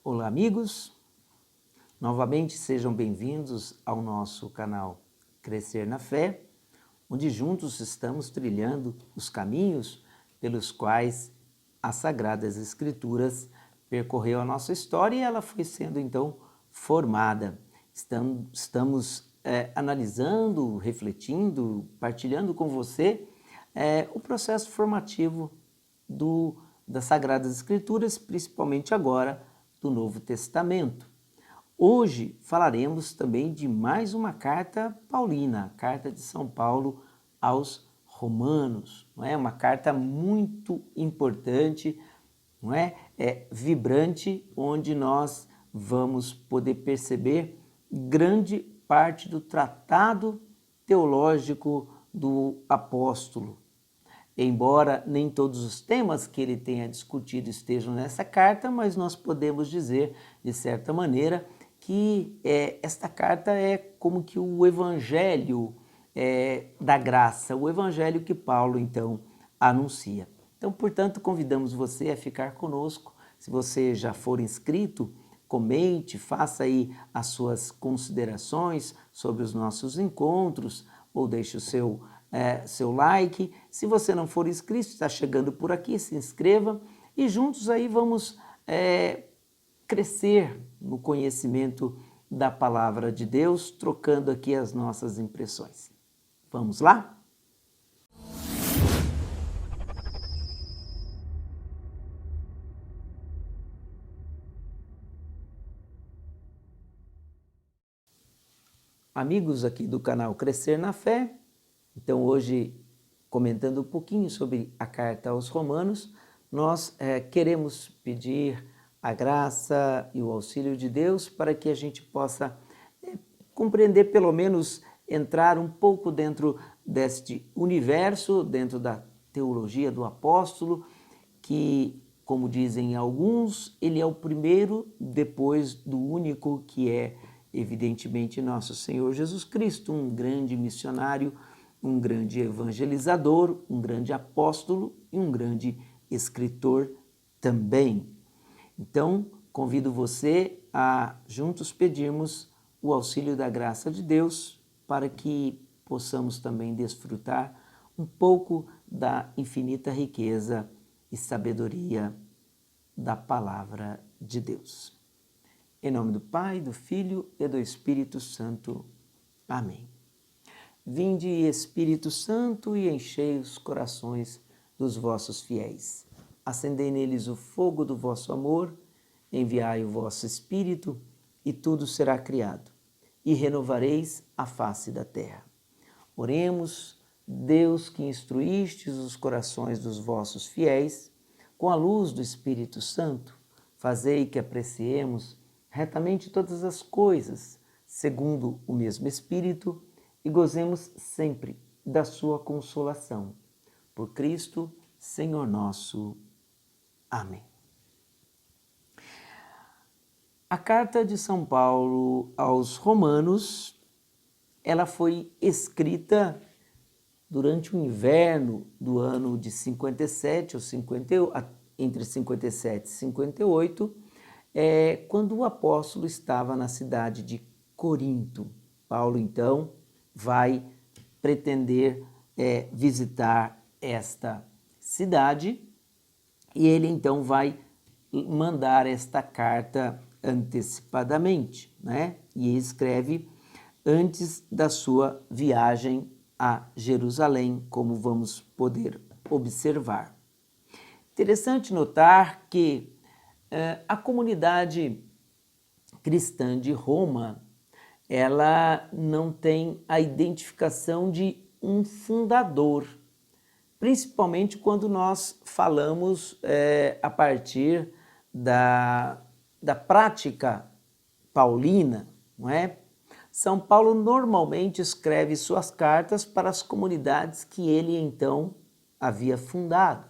Olá, amigos! Novamente sejam bem-vindos ao nosso canal Crescer na Fé, onde juntos estamos trilhando os caminhos pelos quais as Sagradas Escrituras percorreu a nossa história e ela foi sendo então formada. Estamos analisando, refletindo, partilhando com você o processo formativo das Sagradas Escrituras, principalmente agora do Novo Testamento. Hoje falaremos também de mais uma carta paulina, a carta de São Paulo aos Romanos. Não é? Uma carta muito importante, não é? Vibrante, onde nós vamos poder perceber grande parte do tratado teológico do apóstolo. Embora nem todos os temas que ele tenha discutido estejam nessa carta, mas nós podemos dizer, de certa maneira, que esta carta é como que o evangelho da graça, o evangelho que Paulo, então, anuncia. Então, portanto, convidamos você a ficar conosco. Se você já for inscrito, comente, faça aí as suas considerações sobre os nossos encontros, ou deixe o seu like. Se você não for inscrito, está chegando por aqui, se inscreva e juntos aí vamos crescer no conhecimento da palavra de Deus, trocando aqui as nossas impressões. Vamos lá? Amigos aqui do canal Crescer na Fé, então hoje comentando um pouquinho sobre a carta aos Romanos, nós queremos pedir a graça e o auxílio de Deus para que a gente possa compreender, pelo menos entrar um pouco dentro deste universo, dentro da teologia do apóstolo, que, como dizem alguns, ele é o primeiro depois do único que é, evidentemente, nosso Senhor Jesus Cristo, um grande missionário, um grande evangelizador, um grande apóstolo e um grande escritor também. Então, convido você a juntos pedirmos o auxílio da graça de Deus para que possamos também desfrutar um pouco da infinita riqueza e sabedoria da palavra de Deus. Em nome do Pai, do Filho e do Espírito Santo. Amém. Vinde, Espírito Santo, e enchei os corações dos vossos fiéis. Acendei neles o fogo do vosso amor, enviai o vosso Espírito, e tudo será criado, e renovareis a face da terra. Oremos, Deus que instruístes os corações dos vossos fiéis, com a luz do Espírito Santo, fazei que apreciemos retamente todas as coisas, segundo o mesmo Espírito, e gozemos sempre da sua consolação. Por Cristo, Senhor nosso. Amém. A carta de São Paulo aos Romanos, ela foi escrita durante o inverno do ano de 57 ou 58, entre 57 e 58, quando o apóstolo estava na cidade de Corinto. Paulo, então, vai pretender visitar esta cidade e ele, então, vai mandar esta carta antecipadamente, né? E escreve antes da sua viagem a Jerusalém, como vamos poder observar. Interessante notar que a comunidade cristã de Roma, ela não tem a identificação de um fundador, principalmente quando nós falamos a partir da prática paulina, não é? São Paulo normalmente escreve suas cartas para as comunidades que ele então havia fundado.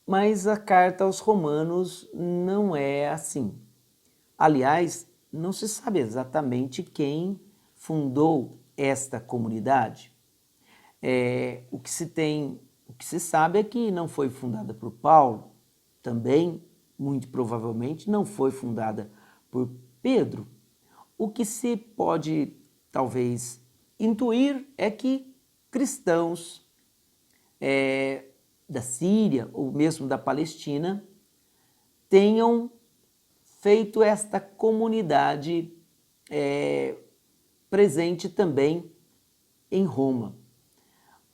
Mas a carta aos Romanos não é assim. Aliás, não se sabe exatamente quem fundou esta comunidade. O que se sabe é que não foi fundada por Paulo, também muito provavelmente não foi fundada por Pedro. O que se pode talvez intuir é que cristãos da Síria ou mesmo da Palestina tenham feito esta comunidade presente também em Roma,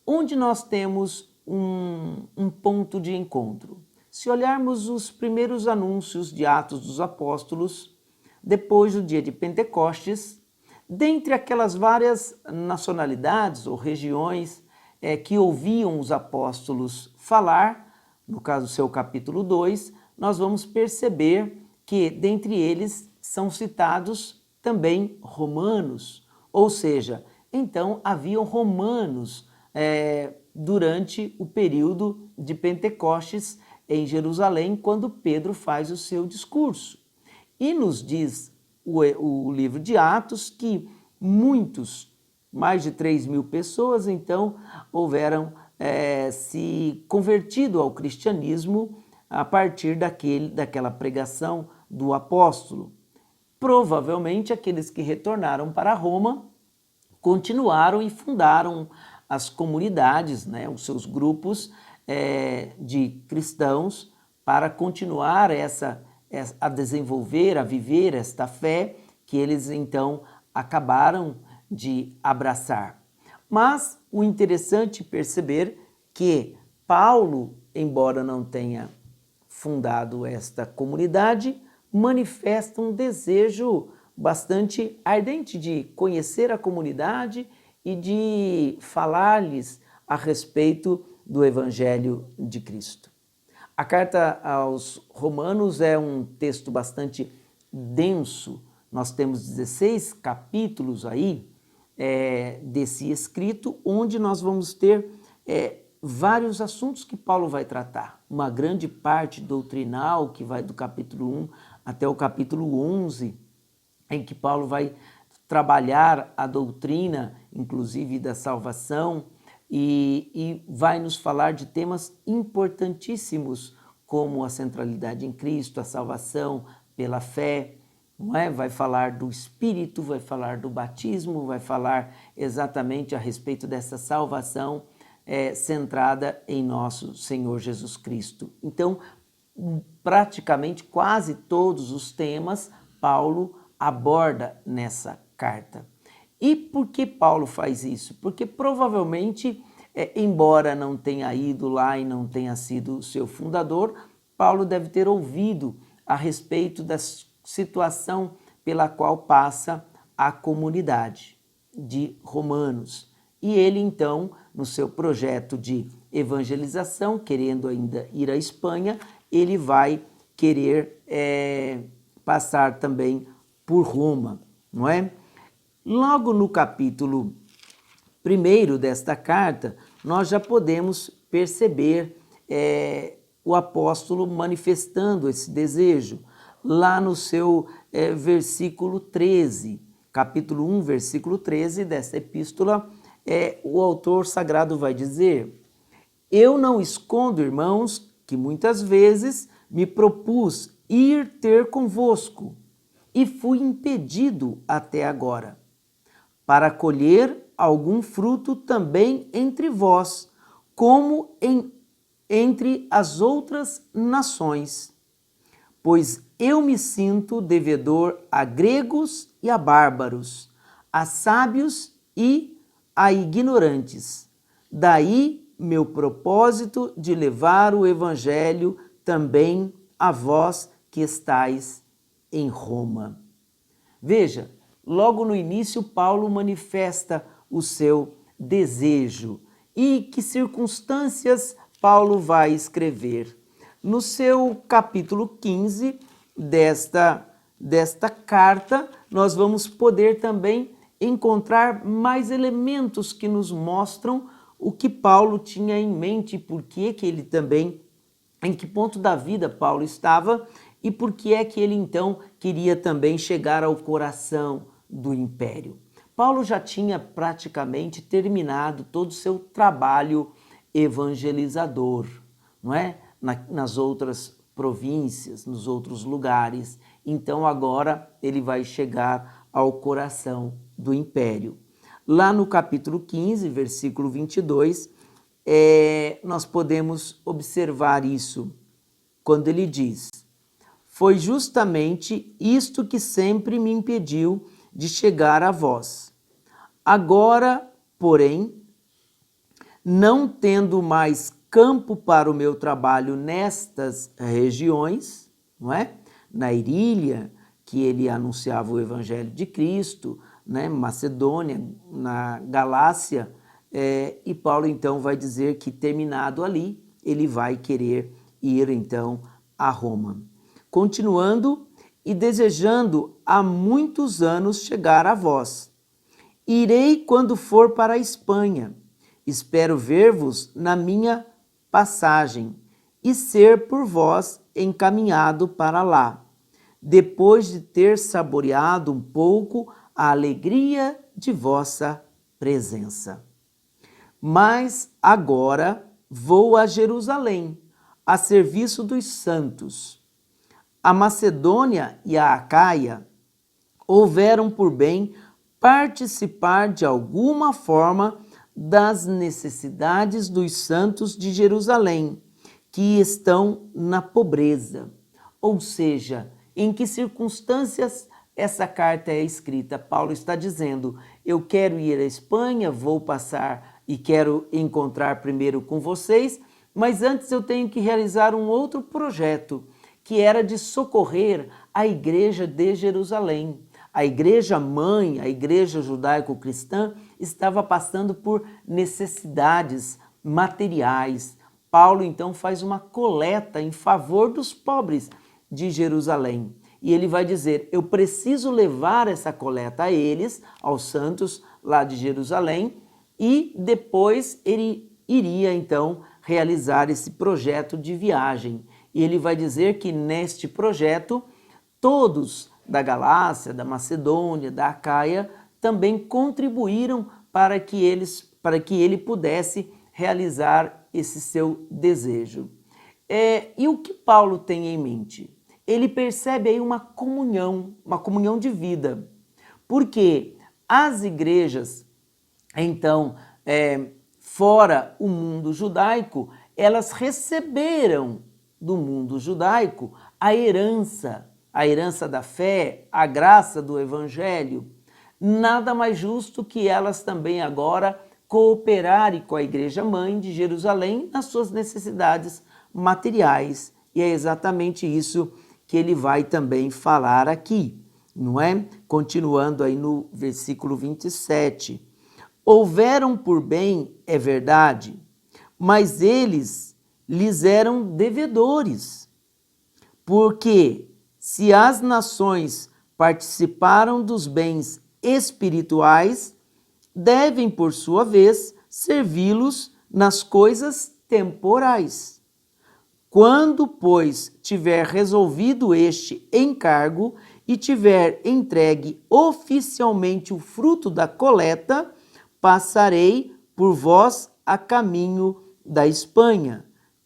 onde nós temos um ponto de encontro. Se olharmos os primeiros anúncios de Atos dos Apóstolos, depois do dia de Pentecostes, dentre aquelas várias nacionalidades ou regiões que ouviam os apóstolos falar, no caso do seu capítulo 2, nós vamos perceber que dentre eles são citados também romanos, ou seja, então haviam romanos durante o período de Pentecostes em Jerusalém, quando Pedro faz o seu discurso. E nos diz o livro de Atos que muitos, mais de 3.000 pessoas, então, houveram se convertido ao cristianismo a partir daquela pregação do apóstolo. Provavelmente aqueles que retornaram para Roma continuaram e fundaram as comunidades, né, os seus grupos de cristãos para continuar a desenvolver, a viver esta fé que eles então acabaram de abraçar. Mas o interessante é perceber que Paulo, embora não tenha fundado esta comunidade, manifesta um desejo bastante ardente de conhecer a comunidade e de falar-lhes a respeito do Evangelho de Cristo. A carta aos Romanos é um texto bastante denso. Nós temos 16 capítulos aí desse escrito, onde nós vamos ter vários assuntos que Paulo vai tratar. Uma grande parte doutrinal, que vai do capítulo 1 até o capítulo 11, em que Paulo vai trabalhar a doutrina, inclusive da salvação, e vai nos falar de temas importantíssimos, como a centralidade em Cristo, a salvação pela fé, não é? Vai falar do Espírito, vai falar do batismo, vai falar exatamente a respeito dessa salvação centrada em nosso Senhor Jesus Cristo. Então, praticamente quase todos os temas Paulo aborda nessa carta. E por que Paulo faz isso? Porque provavelmente, embora não tenha ido lá e não tenha sido seu fundador, Paulo deve ter ouvido a respeito da situação pela qual passa a comunidade de Romanos. E ele, então, no seu projeto de evangelização, querendo ainda ir à Espanha, ele vai querer passar também por Roma, não é? Logo no capítulo 1 desta carta, nós já podemos perceber o apóstolo manifestando esse desejo. Lá no seu versículo 13, capítulo 1, versículo 13 dessa epístola, o autor sagrado vai dizer: eu não escondo, irmãos, que muitas vezes me propus ir ter convosco e fui impedido até agora, para colher algum fruto também entre vós, como entre as outras nações. Pois eu me sinto devedor a gregos e a bárbaros, a sábios e a ignorantes. Daí meu propósito de levar o evangelho também a vós que estáis em Roma. Veja, logo no início Paulo manifesta o seu desejo. E que circunstâncias Paulo vai escrever? No seu capítulo 15 desta carta, nós vamos poder também encontrar mais elementos que nos mostram o que Paulo tinha em mente e por que ele também, em que ponto da vida Paulo estava e por que é que ele então queria também chegar ao coração do império. Paulo já tinha praticamente terminado todo o seu trabalho evangelizador, não é? Nas outras províncias, nos outros lugares. Então agora ele vai chegar ao coração do império. Lá no capítulo 15, versículo 22, nós podemos observar isso, quando ele diz: foi justamente isto que sempre me impediu de chegar a vós. Agora, porém, não tendo mais campo para o meu trabalho nestas regiões, não é? Na Irília, que ele anunciava o Evangelho de Cristo, né? Macedônia, na Galácia, e Paulo então vai dizer que, terminado ali, ele vai querer ir então a Roma. Continuando, e desejando há muitos anos chegar a vós. Irei quando for para a Espanha. Espero ver-vos na minha passagem e ser por vós encaminhado para lá, depois de ter saboreado um pouco a alegria de vossa presença. Mas agora vou a Jerusalém, a serviço dos santos. A Macedônia e a Acaia houveram por bem participar de alguma forma das necessidades dos santos de Jerusalém, que estão na pobreza. Ou seja, em que circunstâncias essa carta é escrita? Paulo está dizendo: eu quero ir à Espanha, vou passar e quero encontrar primeiro com vocês, mas antes eu tenho que realizar um outro projeto, que era de socorrer a igreja de Jerusalém. A igreja mãe, a igreja judaico-cristã, estava passando por necessidades materiais. Paulo então faz uma coleta em favor dos pobres de Jerusalém. E ele vai dizer: eu preciso levar essa coleta a eles, aos santos lá de Jerusalém, e depois ele iria então realizar esse projeto de viagem. E ele vai dizer que neste projeto todos da Galácia, da Macedônia, da Acaia também contribuíram para que ele pudesse realizar esse seu desejo. E o que Paulo tem em mente? Ele percebe aí uma comunhão de vida, porque as igrejas, então, fora o mundo judaico, elas receberam do mundo judaico a herança da fé, a graça do Evangelho. Nada mais justo que elas também agora cooperarem com a Igreja Mãe de Jerusalém nas suas necessidades materiais. E é exatamente isso que ele vai também falar aqui, não é? Continuando aí no versículo 27. Houveram por bem, é verdade, mas eles lhes eram devedores, porque se as nações participaram dos bens espirituais, devem, por sua vez, servi-los nas coisas temporais. Quando, pois, tiver resolvido este encargo e tiver entregue oficialmente o fruto da coleta, passarei por vós a caminho da Espanha.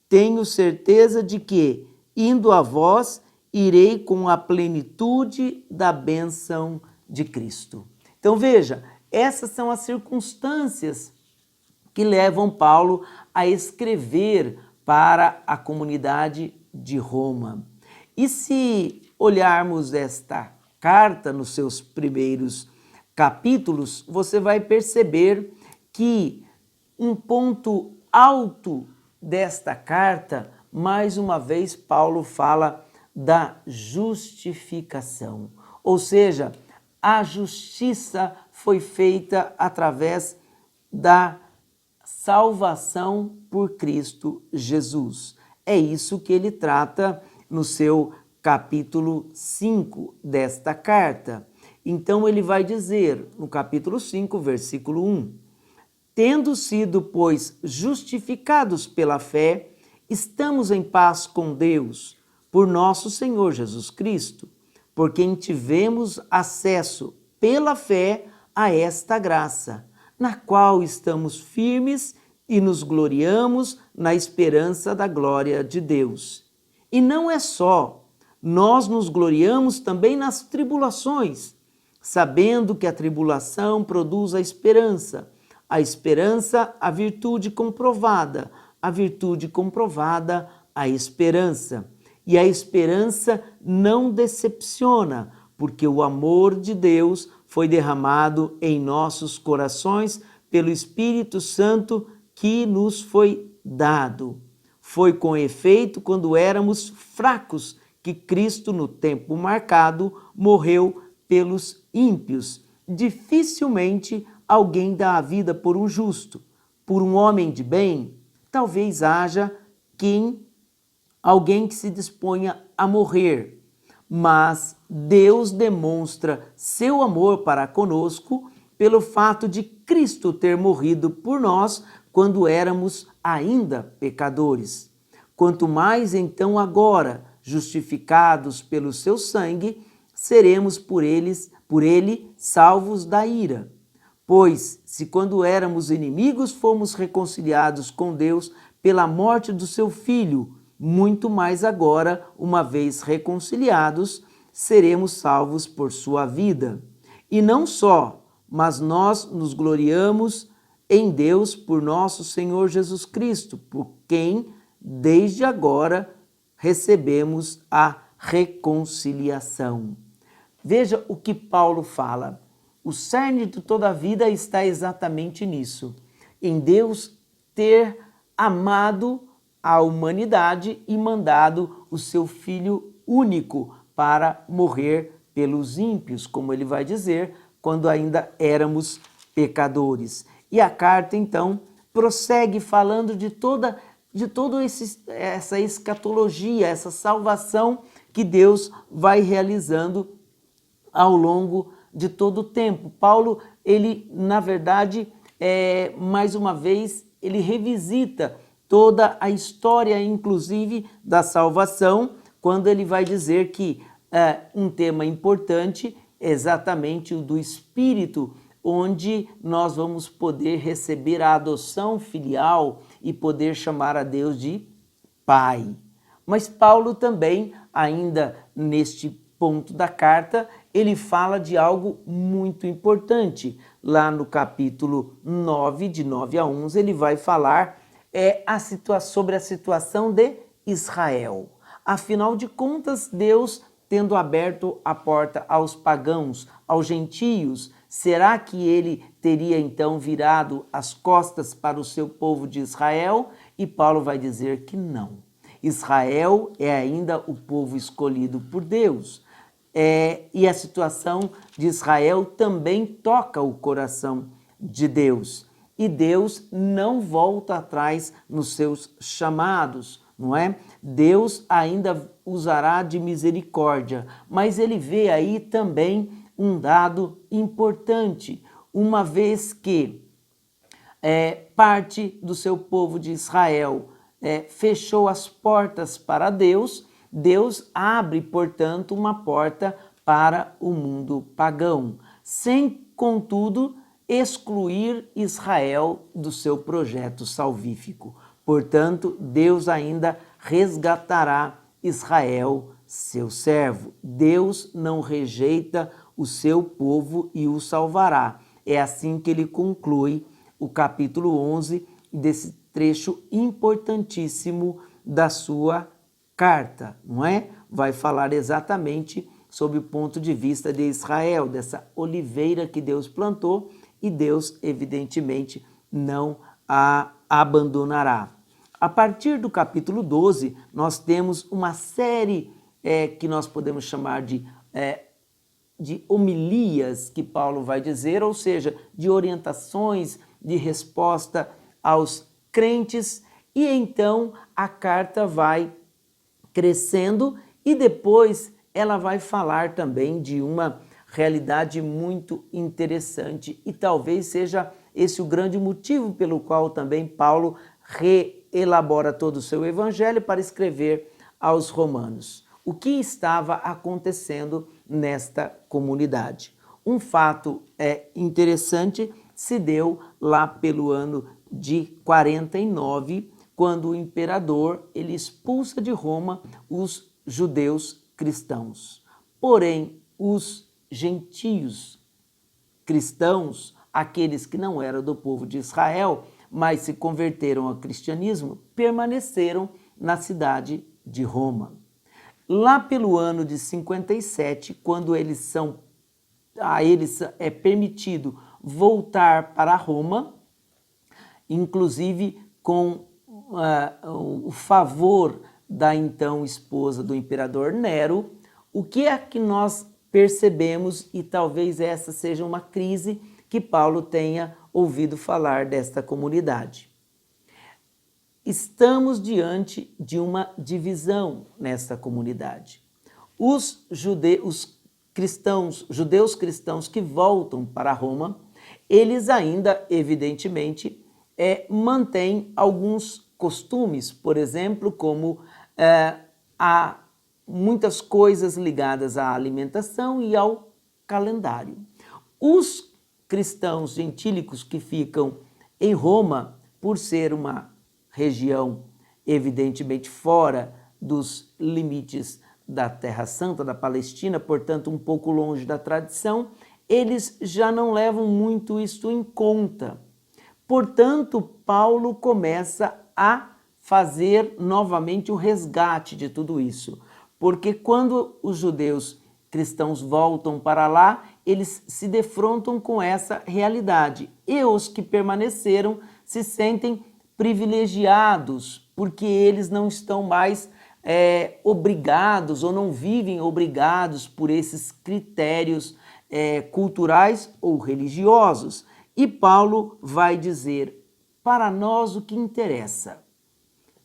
Tenho certeza de que, indo a vós, irei com a plenitude da bênção de Cristo. Então veja, essas são as circunstâncias que levam Paulo a escrever para a comunidade de Roma. E se olharmos esta carta nos seus primeiros capítulos, você vai perceber que um ponto alto desta carta, mais uma vez, Paulo fala da justificação. Ou seja, a justiça foi feita através da salvação por Cristo Jesus. É isso que ele trata no seu capítulo 5 desta carta. Então ele vai dizer no capítulo 5, versículo 1: tendo sido, pois, justificados pela fé, estamos em paz com Deus, por nosso Senhor Jesus Cristo, por quem tivemos acesso pela fé a esta graça, na qual estamos firmes e nos gloriamos na esperança da glória de Deus. E não é só, nós nos gloriamos também nas tribulações, sabendo que a tribulação produz a esperança, a virtude comprovada, a virtude comprovada, a esperança. E a esperança não decepciona, porque o amor de Deus foi derramado em nossos corações pelo Espírito Santo que nos foi dado. Foi com efeito quando éramos fracos que Cristo, no tempo marcado, morreu pelos ímpios. Dificilmente alguém dá a vida por um justo, por um homem de bem. Talvez haja alguém que se disponha a morrer, mas Deus demonstra seu amor para conosco pelo fato de Cristo ter morrido por nós quando éramos ainda pecadores. Quanto mais então agora, justificados pelo seu sangue, seremos por ele salvos da ira. Pois, se quando éramos inimigos fomos reconciliados com Deus pela morte do seu Filho, muito mais agora, uma vez reconciliados, seremos salvos por sua vida. E não só, mas nós nos gloriamos em Deus por nosso Senhor Jesus Cristo, por quem, desde agora, recebemos a reconciliação. Veja o que Paulo fala. O cerne de toda a vida está exatamente nisso, em Deus ter amado a humanidade e mandado o seu Filho único para morrer pelos ímpios, como ele vai dizer, quando ainda éramos pecadores. E a carta, então, prossegue falando de toda essa escatologia, essa salvação que Deus vai realizando ao longo de todo o tempo. Paulo, ele, na verdade, mais uma vez, ele revisita toda a história, inclusive, da salvação, quando ele vai dizer que um tema importante é exatamente o do Espírito, onde nós vamos poder receber a adoção filial e poder chamar a Deus de Pai. Mas Paulo também, ainda neste ponto da carta, ele fala de algo muito importante. Lá no capítulo 9, de 9 a 11, ele vai falar sobre a situação de Israel. Afinal de contas, Deus tendo aberto a porta aos pagãos, aos gentios, será que ele teria então virado as costas para o seu povo de Israel? E Paulo vai dizer que não. Israel é ainda o povo escolhido por Deus. E a situação de Israel também toca o coração de Deus. E Deus não volta atrás nos seus chamados, não é? Deus ainda usará de misericórdia, mas ele vê aí também um dado importante, uma vez que parte do seu povo de Israel fechou as portas para Deus, Deus abre, portanto, uma porta para o mundo pagão, sem, contudo, excluir Israel do seu projeto salvífico. Portanto, Deus ainda resgatará Israel, seu servo. Deus não rejeita o seu povo e o salvará. É assim que ele conclui o capítulo 11 desse trecho importantíssimo da sua carta, não é? Vai falar exatamente sobre o ponto de vista de Israel, dessa oliveira que Deus plantou, e Deus, evidentemente, não a abandonará. A partir do capítulo 12, nós temos uma série que nós podemos chamar de homilias que Paulo vai dizer, ou seja, de orientações, de resposta aos crentes, e então a carta vai crescendo e depois ela vai falar também de uma realidade muito interessante, e talvez seja esse o grande motivo pelo qual também Paulo reelabora todo o seu evangelho para escrever aos romanos. O que estava acontecendo nesta comunidade? Um fato interessante se deu lá pelo ano de 49, quando o imperador ele expulsa de Roma os judeus cristãos. Porém, os gentios cristãos, aqueles que não eram do povo de Israel, mas se converteram ao cristianismo, permaneceram na cidade de Roma. Lá pelo ano de 57, quando a eles é permitido voltar para Roma, inclusive com o favor da então esposa do imperador Nero, o que é que nós percebemos, e talvez essa seja uma crise que Paulo tenha ouvido falar desta comunidade. Estamos diante de uma divisão nesta comunidade. Os judeus cristãos que voltam para Roma, eles ainda, evidentemente, mantêm alguns costumes, por exemplo, como há muitas coisas ligadas à alimentação e ao calendário. Os cristãos gentílicos que ficam em Roma, por ser uma região evidentemente fora dos limites da Terra Santa, da Palestina, portanto um pouco longe da tradição, eles já não levam muito isso em conta. Portanto, Paulo começa a fazer novamente o resgate de tudo isso, porque quando os judeus cristãos voltam para lá, eles se defrontam com essa realidade. E os que permaneceram se sentem privilegiados, porque eles não estão mais obrigados ou não vivem obrigados por esses critérios culturais ou religiosos. E Paulo vai dizer, para nós o que interessa.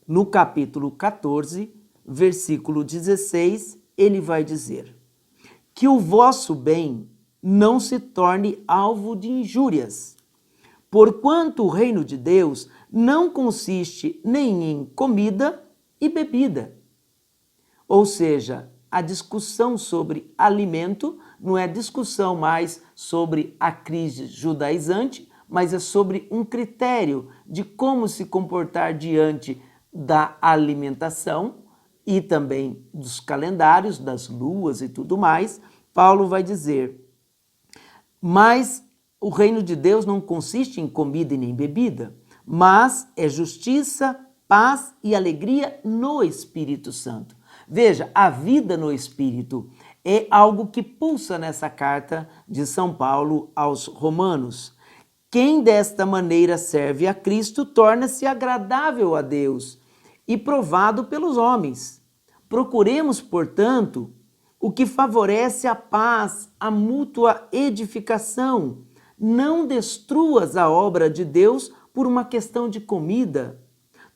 No capítulo 14, versículo 16, ele vai dizer: que o vosso bem não se torne alvo de injúrias, porquanto o reino de Deus não consiste nem em comida e bebida. Ou seja, a discussão sobre alimento não é discussão mais sobre a crise judaizante, mas é sobre um critério de como se comportar diante da alimentação e também dos calendários, das luas e tudo mais. Paulo vai dizer, mas o reino de Deus não consiste em comida e nem bebida, mas é justiça, paz e alegria no Espírito Santo. Veja, a vida no Espírito é algo que pulsa nessa carta de São Paulo aos Romanos. Quem desta maneira serve a Cristo torna-se agradável a Deus e provado pelos homens. Procuremos, portanto, o que favorece a paz, a mútua edificação. Não destruas a obra de Deus por uma questão de comida.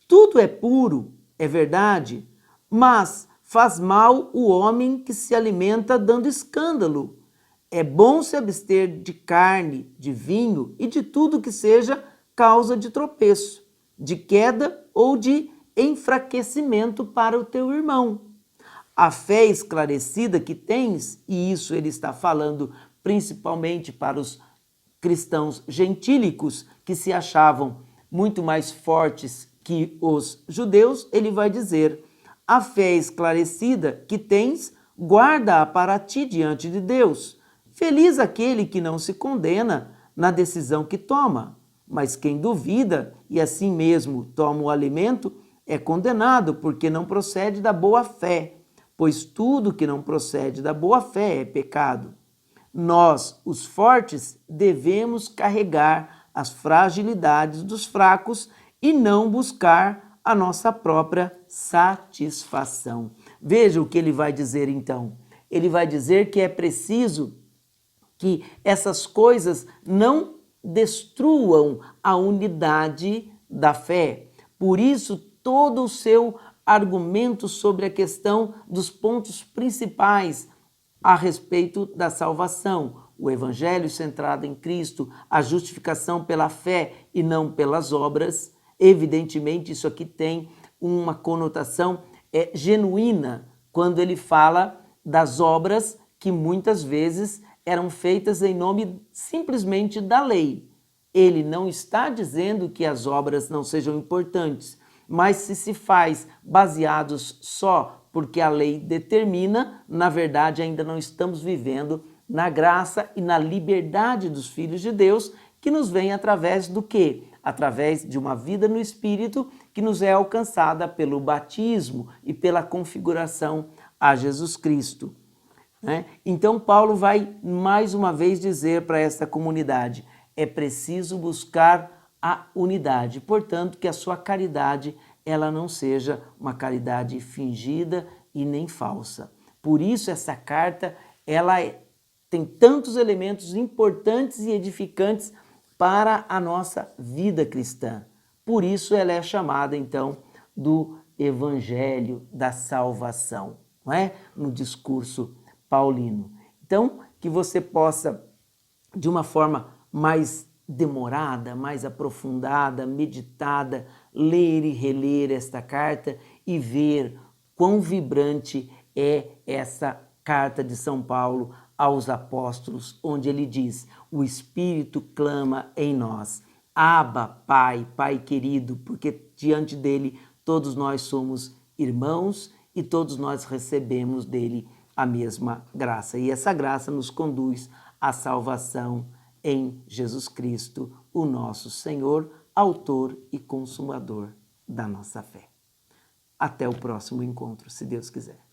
Tudo é puro, é verdade, mas faz mal o homem que se alimenta dando escândalo. É bom se abster de carne, de vinho e de tudo que seja causa de tropeço, de queda ou de enfraquecimento para o teu irmão. A fé esclarecida que tens, e isso ele está falando principalmente para os cristãos gentílicos, que se achavam muito mais fortes que os judeus, ele vai dizer, a fé esclarecida que tens, guarda-a para ti diante de Deus. Feliz aquele que não se condena na decisão que toma, mas quem duvida e assim mesmo toma o alimento é condenado, porque não procede da boa fé, pois tudo que não procede da boa fé é pecado. Nós, os fortes, devemos carregar as fragilidades dos fracos e não buscar a nossa própria satisfação. Veja o que ele vai dizer então. Ele vai dizer que é preciso que essas coisas não destruam a unidade da fé. Por isso, todo o seu argumento sobre a questão dos pontos principais a respeito da salvação, o evangelho centrado em Cristo, a justificação pela fé e não pelas obras. Evidentemente, isso aqui tem uma conotação genuína quando ele fala das obras que muitas vezes eram feitas em nome simplesmente da lei. Ele não está dizendo que as obras não sejam importantes, mas se faz baseados só porque a lei determina, na verdade ainda não estamos vivendo na graça e na liberdade dos filhos de Deus, que nos vem através do quê? Através de uma vida no Espírito que nos é alcançada pelo batismo e pela configuração a Jesus Cristo. Então Paulo vai mais uma vez dizer para essa comunidade, é preciso buscar a unidade, portanto que a sua caridade ela não seja uma caridade fingida e nem falsa. Por isso essa carta ela tem tantos elementos importantes e edificantes para a nossa vida cristã. Por isso ela é chamada então do Evangelho da Salvação, não é? No discurso paulino. Então, que você possa, de uma forma mais demorada, mais aprofundada, meditada, ler e reler esta carta e ver quão vibrante é essa carta de São Paulo aos apóstolos, onde ele diz: o Espírito clama em nós, Abba, Pai, Pai querido, porque diante dele todos nós somos irmãos e todos nós recebemos dele a mesma graça. E essa graça nos conduz à salvação em Jesus Cristo, o nosso Senhor, autor e consumador da nossa fé. Até o próximo encontro, se Deus quiser.